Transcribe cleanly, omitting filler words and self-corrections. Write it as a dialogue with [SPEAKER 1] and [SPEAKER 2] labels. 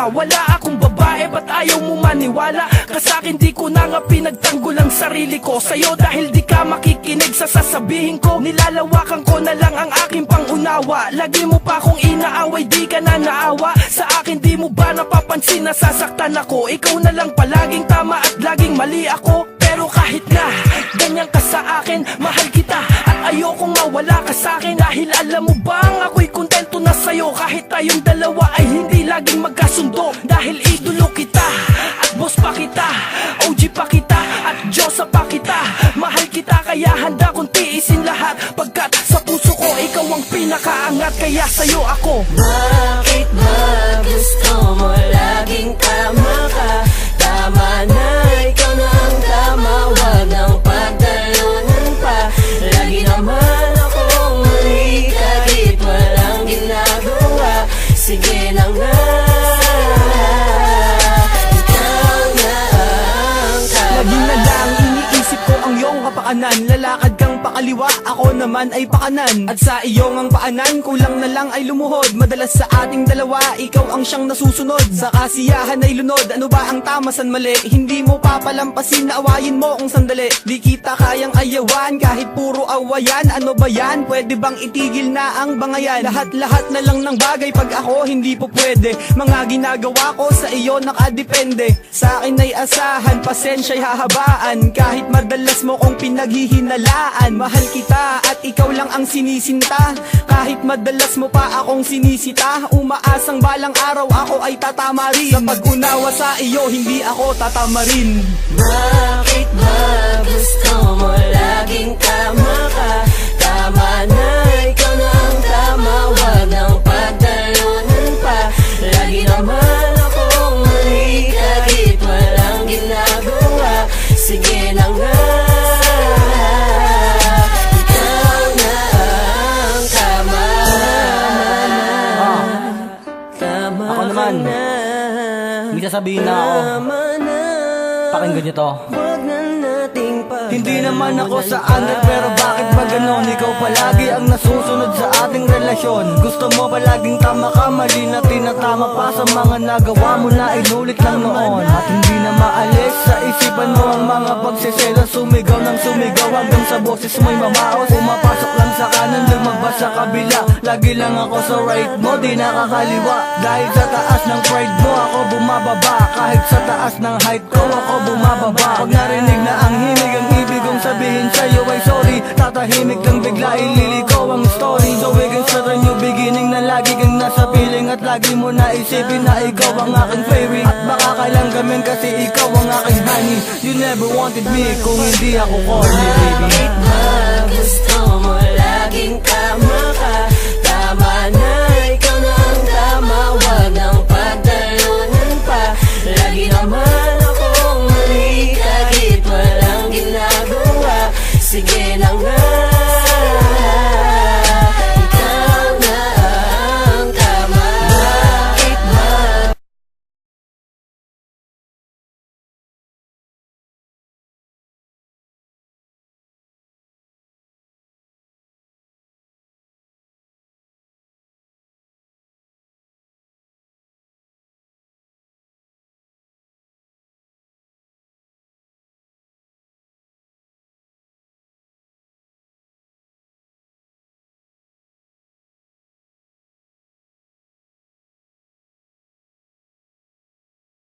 [SPEAKER 1] tama. Wala akong babae, ba't ayaw mo maniwala? Kasakin di ko na nga pinagtanggol ang sarili ko sa'yo, dahil di ka makikinig sa sasabihin ko. Nilalawakan ko na lang ang aking pangunawa. Lagi mo pa akong inaaway, di ka na naawa sa akin. Di mo ba napapansin na sasaktan ako? Ikaw na lang palaging tama at laging mali ako. Pero kahit na ganyan ka sa akin, mahal kita at ayokong mawala ka sa akin. Dahil alam mo bang ako'y kontento na sa'yo, kahit tayong dalawa ay hindi laging magkasundo. Dahil idolo kita at boss pa kita, OG pa kita at Diyosa pa kita. Mahal kita kaya handa kong tiisin lahat, pagkat sa puso ko ikaw ang pinakaangat. Kaya sa'yo ako.
[SPEAKER 2] Bakit ba gusto mo laging tama ka? Tama na, ikaw na ang tama, wag nang pagdalunan pa. Lagi naman akong mali kahit walang ginagawa. Sige na nga, ikaw na ang tama.
[SPEAKER 1] Lagi na lang iniisip ko ang iyong kapakanan. Lalakad kang pakaliwa, ako naman ay pakanan. At sa iyong ang paanan, kulang na lang ay lumuhod. Madalas sa ating dalawa, ikaw ang siyang nasusunod. Sa kasiyahan ay lunod, ano ba ang tama san mali? Hindi mo papalampasin na awayin mo kung sandali. Di kita kayang ayawan kahit puro awayan. Ano ba yan? Pwede bang itigil na ang bangayan? Lahat-lahat na lang ng bagay pag ako hindi po pwede. Mga ginagawa ko sa iyo nakadepende. Sa akin ay asahan, pasensya'y hahabaan. Kahit madalas mo kong pinaghihinalaan. Mahal kita at ikaw lang ang sinisinta. Kahit madalas mo pa akong sinisita. Umaasang balang araw ako ay tatama rin. Sa pag-unawa sa iyo, hindi ako tatama rin.
[SPEAKER 2] Bakit ba gusto mo laging tama ka? Tama na, ikaw na ang tama, wag nang pagdalunan pa. Lagi naman akong mali kahit walang ginagawa. Sige na nga, ikaw na ang tama. Tama
[SPEAKER 3] Ako naman.
[SPEAKER 2] ka na.
[SPEAKER 3] May sasabihin na ako.
[SPEAKER 2] Tama na.
[SPEAKER 3] Pakinggan niyo to.
[SPEAKER 2] Wag na nating
[SPEAKER 1] Hindi naman ako sa angat, pero bakit ba ganon? Ikaw palagi ang nasusunod sa ating relasyon. Gusto mo palaging tama ka, mali na tinatama pa sa mga nagawa mo na inulit lang noon. At hindi na maalis sa isipan mo ang mga pagsisela. Sumigaw ng sumigaw hanggang sa boses mo'y mamaos. Pumapasok lang sa kanan, lumabas sa kabila. Lagi lang ako sa right mo, di nakakaliwa. Dahil sa taas ng pride mo, ako bumababa. Kahit sa taas ng height ko, ako bumababa. Pag narinig na ang himig, ang ibig kong sabihin sa'yo ay sorry. Tatahimik lang bigla, ililikaw ang story. So we can start a new beginning na lagi kang nasa piling. At lagi mo na isipin na ikaw ang aking favorite. At baka kailangamin kasi ikaw ang aking honey. You never wanted me kung hindi ako corny, baby.
[SPEAKER 2] Bakit ba gusto mo